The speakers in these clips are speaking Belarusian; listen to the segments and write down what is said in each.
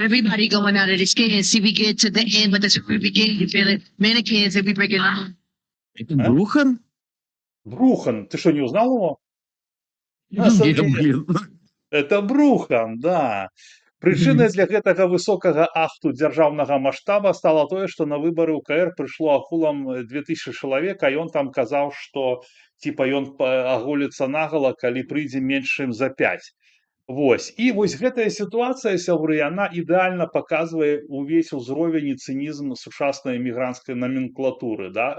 Everybody going out of the skin. See, we get to the end, but that's where we begin. You feel it? Mannequins, and we break it down. Это А? Брухан? Брухан, ты что, не узнал его? Не, Смотри, блин. это Брухан, да. Прычынай для гэтага высокага ахту дзяржаўнага маштаба стала тое, што на выбары УКР прыйшло агулам 2000 чалавек, а ён там казаў, што типа ён аголіцца нагала, калі прыйдзе менш чым за 5. Вось. І вось гэтая сітуацыя, сябры, яна ідэальна паказвае ўвесь узровень і цынізм сучаснай эмігранцкай номенклатуры. Да?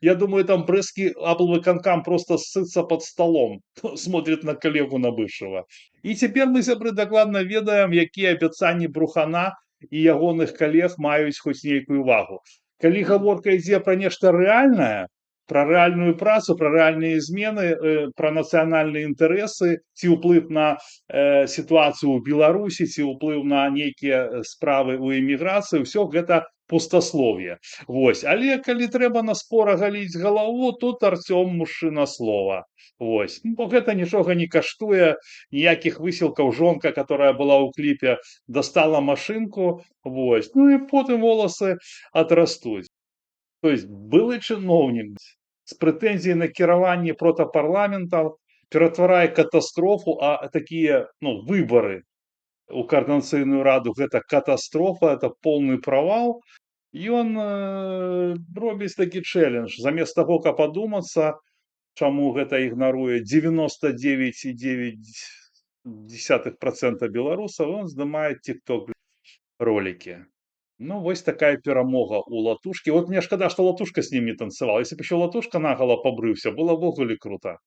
Я думаю, там брэсцкі аблвыканкам просто ссыцца под столом, смотрит на коллегу на бывшего. І цяпер мы, сябры, дакладна ведаем, якія абяцанні Брухана і ягоных калег маюць хоць нейкую вагу. Калі гаворка ідзе пра нешта рэальнае, про рэальную працу, про рэальныя змены, про нацыянальныя інтарэсы, ці ўплыў на сітуацыю ў Беларусі, ці ўплыў на нейкія справы ў эміграцыі, ўсё гэта пустаслов'е. Вось. Але калі трэба на спор агаліць галаву, тут Арцём мужчына слова. Вось. Бо гэта нічога не каштуе, ніякіх высілкаў. Жонка, которая была ў кліпе, дастала машынку, вось. Ну і потым воласы адрастуць. То есть былы чыноўнік з прэтэнзіяй на кіраванне протапарламентаў ператварае катастрофу, а такія выбары у координацыйную раду гэта катастрофа, это полный провал. Ён робіць такі чэлендж. Замест таго, каб адумацца, чаму гэта ігнаруе 99,9% беларусаў, он здымае тикток ролики. Ну, вось такая перамога у Латушкі. Вот мне шкада, што Латушка з ним не танцевал. Если бы еще Латушка наголо побрыўся, было б увогуле круто.